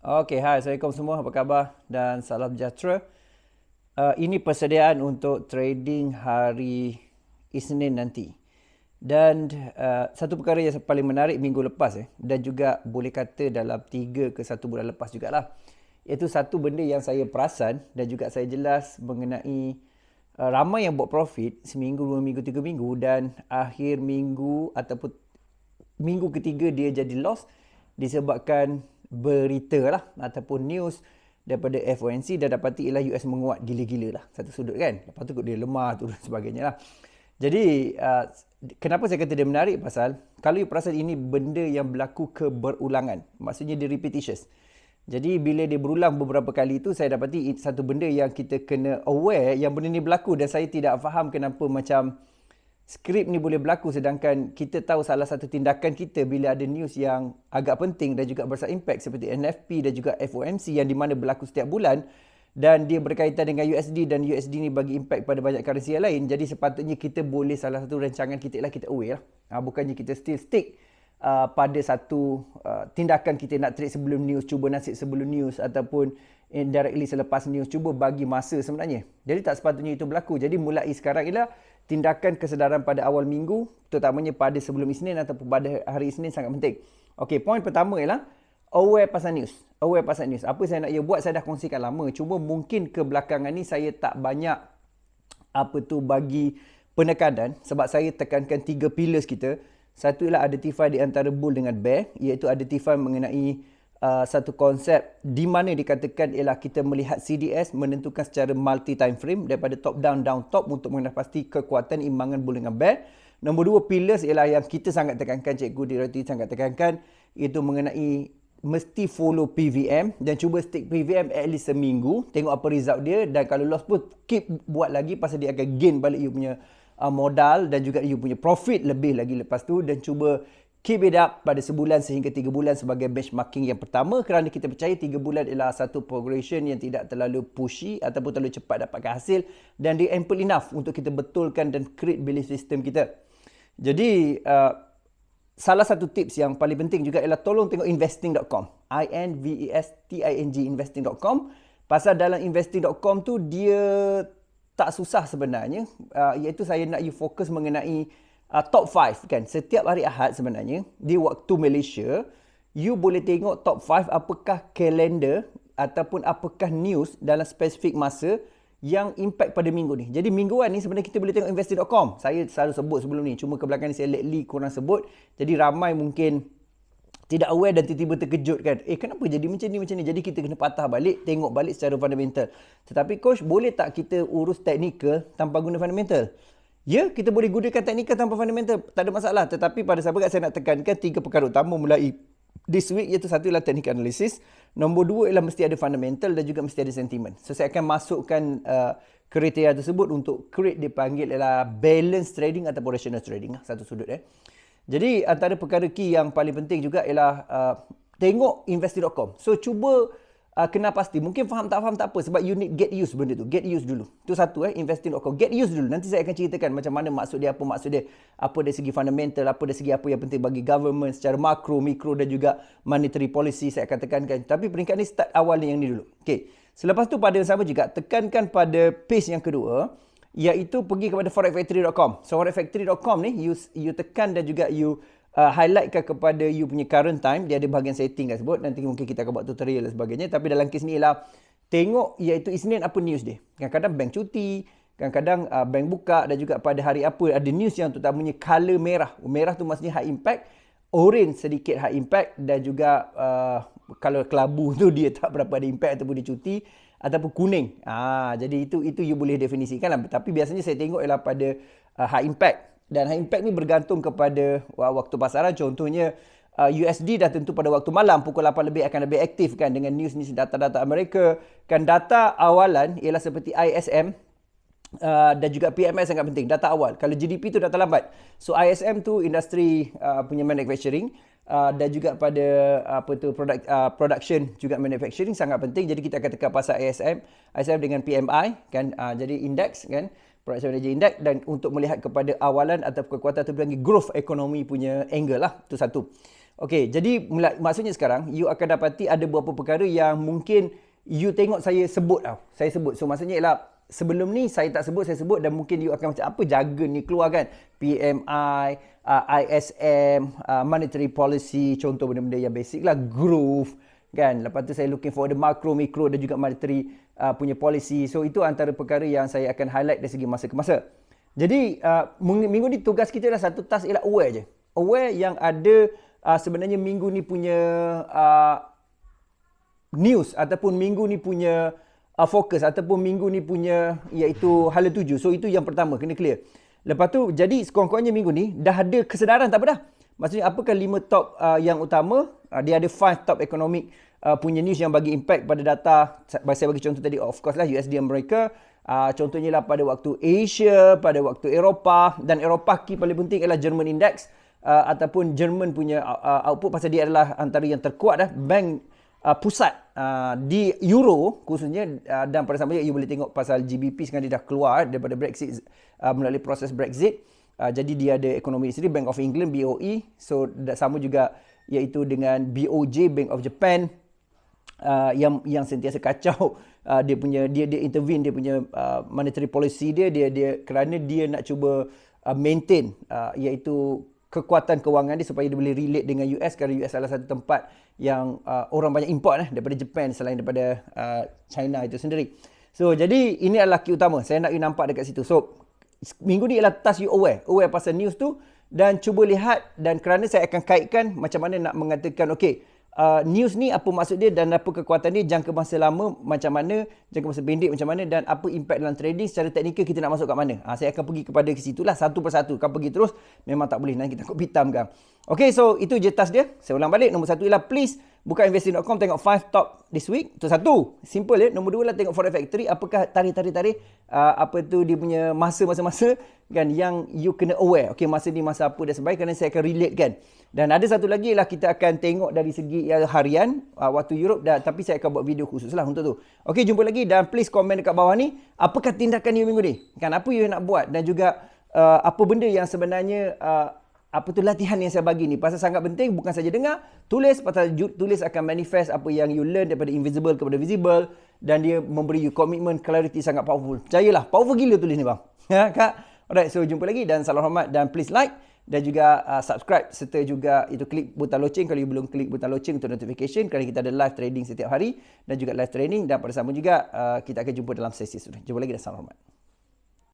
Okey, hai. Assalamualaikum semua. Apa khabar? Dan salam sejahtera. Ini persediaan untuk trading hari Isnin nanti. Dan satu perkara yang paling menarik minggu lepas dan juga boleh kata dalam 3 ke 1 bulan lepas jugalah. Iaitu satu benda yang saya perasan dan juga saya jelas mengenai ramai yang buat profit seminggu, 2 minggu, 3 minggu dan akhir minggu ataupun minggu ketiga dia jadi loss disebabkan berita lah ataupun news daripada FOMC dan dapati ialah US menguat gila-gila lah satu sudut kan. Lepas tu dia lemah tu dan sebagainya lah. Jadi kenapa saya kata dia menarik pasal kalau you perasan ini benda yang berlaku keberulangan. Maksudnya dia repetitious. Jadi bila dia berulang beberapa kali tu saya dapati satu benda yang kita kena aware yang benda ni berlaku dan saya tidak faham kenapa macam skrip ni boleh berlaku sedangkan kita tahu salah satu tindakan kita bila ada news yang agak penting dan juga besar impact seperti NFP dan juga FOMC yang di mana berlaku setiap bulan dan dia berkaitan dengan USD dan USD ni bagi impact pada banyak currency yang lain. Jadi sepatutnya kita boleh salah satu rancangan kita ialah kita aware lah. Bukannya kita still stick pada satu tindakan kita nak trade sebelum news, cuba nasib sebelum news ataupun indirectly selepas news, cuba bagi masa sebenarnya. Jadi tak sepatutnya itu berlaku. Jadi mulai sekarang ialah tindakan kesedaran pada awal minggu, terutamanya pada sebelum Isnin ataupun pada hari Isnin sangat penting. Okey, poin pertama ialah aware pasal news. Aware pasal news. Apa saya nak buat saya dah kongsikan lama. Cuma mungkin kebelakangan ni saya tak banyak bagi penekanan sebab saya tekankan 3 pillars kita. Satu ialah identify di antara bull dengan bear, iaitu identify mengenai satu konsep di mana dikatakan ialah kita melihat CDS menentukan secara multi time frame daripada top down down top untuk mengenal pasti kekuatan imbangan bull dengan bear. Nombor 2 pillars ialah yang kita sangat tekankan, Cikgu Dirati sangat tekankan, iaitu mengenai mesti follow PVM dan cuba stick PVM at least seminggu, tengok apa result dia dan kalau loss pun keep buat lagi pasal dia akan gain balik you punya modal dan juga you punya profit lebih lagi lepas tu dan cuba keep it up pada sebulan sehingga 3 bulan sebagai benchmarking yang pertama kerana kita percaya 3 bulan ialah satu progression yang tidak terlalu pushy ataupun terlalu cepat dapatkan hasil dan dia ample enough untuk kita betulkan dan create belief system kita. Jadi salah satu tips yang paling penting juga ialah tolong tengok investing.com. INVESTING investing.com. Pasal dalam investing.com tu dia tak susah sebenarnya, iaitu saya nak you fokus mengenai top 5 kan. Setiap hari Ahad sebenarnya di waktu Malaysia, you boleh tengok top 5 apakah kalender ataupun apakah news dalam spesifik masa yang impact pada minggu ni. Jadi mingguan ni sebenarnya kita boleh tengok investing.com. Saya selalu sebut sebelum ni, cuma kebelakangan ni saya lately kurang sebut. Jadi ramai mungkin tidak aware dan tiba-tiba terkejut kan. Kenapa jadi macam ni? Jadi kita kena patah balik, tengok balik secara fundamental. Tetapi coach, boleh tak kita urus technical tanpa guna fundamental? Ya, kita boleh gunakan technical tanpa fundamental. Tak ada masalah. Tetapi pada sahabat saya nak tekankan 3 perkara utama mulai this week, iaitu satu ialah technical analysis. Nombor 2 ialah mesti ada fundamental dan juga mesti ada sentiment. So saya akan masukkan kriteria tersebut untuk create dipanggil ialah balance trading ataupun rational trading. Satu sudut Jadi antara perkara key yang paling penting juga ialah tengok investing.com. So cuba kena pasti. Mungkin faham tak apa sebab you need get used benda tu. Get used dulu. Tu satu investing.com. Get used dulu. Nanti saya akan ceritakan macam mana maksud dia, apa maksud dia, apa dari segi fundamental, apa dari segi apa yang penting bagi government secara makro, mikro dan juga monetary policy saya akan tekankan. Tapi peringkat ni start awal ni yang ni dulu. Okey. Selepas tu pada yang sama juga tekankan pada page yang kedua, iaitu pergi kepada forexfactory.com. So forexfactory.com ni you tekan dan juga you highlightkan kepada you punya current time. Dia ada bahagian setting kat sebut. Nanti mungkin kita akan buat tutorial dan sebagainya. Tapi dalam kes ni ialah tengok iaitu Isnin apa news dia. Kadang-kadang bank cuti, kadang-kadang bank buka dan juga pada hari apa ada news yang terutamanya color merah. Merah tu maksudnya high impact, orange sedikit high impact dan juga kalau kelabu tu dia tak berapa ada impact ataupun dia cuti ataupun kuning. Jadi itu you boleh definisikan lah. Tapi biasanya saya tengok ialah pada high impact. Dan high impact ni bergantung kepada waktu pasaran. Contohnya USD dah tentu pada waktu malam pukul 8 lebih akan lebih aktif kan dengan news data-data Amerika. Kan data awalan ialah seperti ISM dan juga PMI sangat penting. Data awal. Kalau GDP tu data lambat. So ISM tu industri punya manufacturing dan juga pada production juga manufacturing sangat penting. Jadi kita akan tekan pasal ISM dengan PMI kan. Jadi index kan. Production Manager Index dan untuk melihat kepada awalan atau kekuatan atau growth ekonomi punya angle lah. Itu satu. Okey, jadi maksudnya sekarang you akan dapati ada beberapa perkara yang mungkin you tengok saya sebut tau. Saya sebut. So maksudnya ialah sebelum ni saya tak sebut, saya sebut dan mungkin you akan macam apa jargon ni keluar kan. PMI, ISM, monetary policy, contoh benda-benda yang basic lah, growth kan. Lepas tu saya looking for the macro, micro dan juga monetary punya policy. So itu antara perkara yang saya akan highlight dari segi masa ke masa. Jadi minggu ni tugas kita adalah satu task ialah aware je. Aware yang ada sebenarnya minggu ni punya news ataupun minggu ni punya fokus ataupun minggu ni punya iaitu hala tuju. So itu yang pertama kena clear. Lepas tu jadi sekurang-kurangnya minggu ni dah ada kesedaran tak apa dah. Maksudnya apakah 5 top yang utama? Dia ada 5 top economic punya news yang bagi impact pada data. Saya bagi contoh tadi of course lah USD Amerika. Contohnya lah pada waktu Asia, pada waktu Eropah dan Eropah key paling penting adalah German Index ataupun German punya output pasal dia adalah antara yang terkuat dah bank pusat di Euro khususnya dan pada samanya you boleh tengok pasal GBP sekarang dia dah keluar daripada Brexit melalui proses Brexit. Jadi dia ada ekonomi sendiri, Bank of England BOE, so sama juga iaitu dengan BOJ Bank of Japan yang sentiasa kacau dia intervene dia punya monetary policy dia kerana dia nak cuba maintain iaitu kekuatan kewangan dia supaya dia boleh relate dengan US kerana US adalah satu tempat yang orang banyak import daripada Japan selain daripada China itu sendiri. So jadi ini adalah key utama. Saya nak you nampak dekat situ. So minggu ni ialah task you aware pasal news tu dan cuba lihat dan kerana saya akan kaitkan macam mana nak mengatakan okey news ni apa maksud dia dan apa kekuatan dia jangka masa lama macam mana, jangka masa pendek macam mana dan apa impact dalam trading secara teknikal kita nak masuk kat mana. Saya akan pergi kepada ke situlah satu persatu. Kan pergi terus memang tak boleh nanti kita takut hitam kan. Okay, so itu je task dia. Saya ulang balik. Nombor 1 ialah please buka investing.com tengok 5 top this week. Itu satu. Simple ya. Nombor 2 lah tengok Forex Factory. Apakah tarikh apa tu dia punya masa-masa kan yang you kena aware. Okay, masa ni masa apa dan sebagainya kerana saya akan relate kan. Dan ada satu lagi ialah kita akan tengok dari segi harian waktu Europe tapi saya akan buat video khusus lah untuk tu. Okey, jumpa lagi dan please komen dekat bawah ni apakah tindakan you minggu ni? Kan apa you nak buat dan juga apa benda yang sebenarnya apa tu latihan yang saya bagi ni pasal sangat penting bukan saja dengar, tulis pasal tulis akan manifest apa yang you learn daripada invisible kepada visible dan dia memberi you commitment, clarity sangat powerful. Percayalah, powerful gila tulis ni bang. Ya, Kak. Alright, so jumpa lagi dan salam hormat dan please like dan juga subscribe serta juga itu klik butang loceng kalau you belum klik butang loceng untuk notification kerana kita ada live trading setiap hari dan juga live training dan pada sama juga kita akan jumpa dalam sesi sudah. Jumpa lagi dan salam hormat.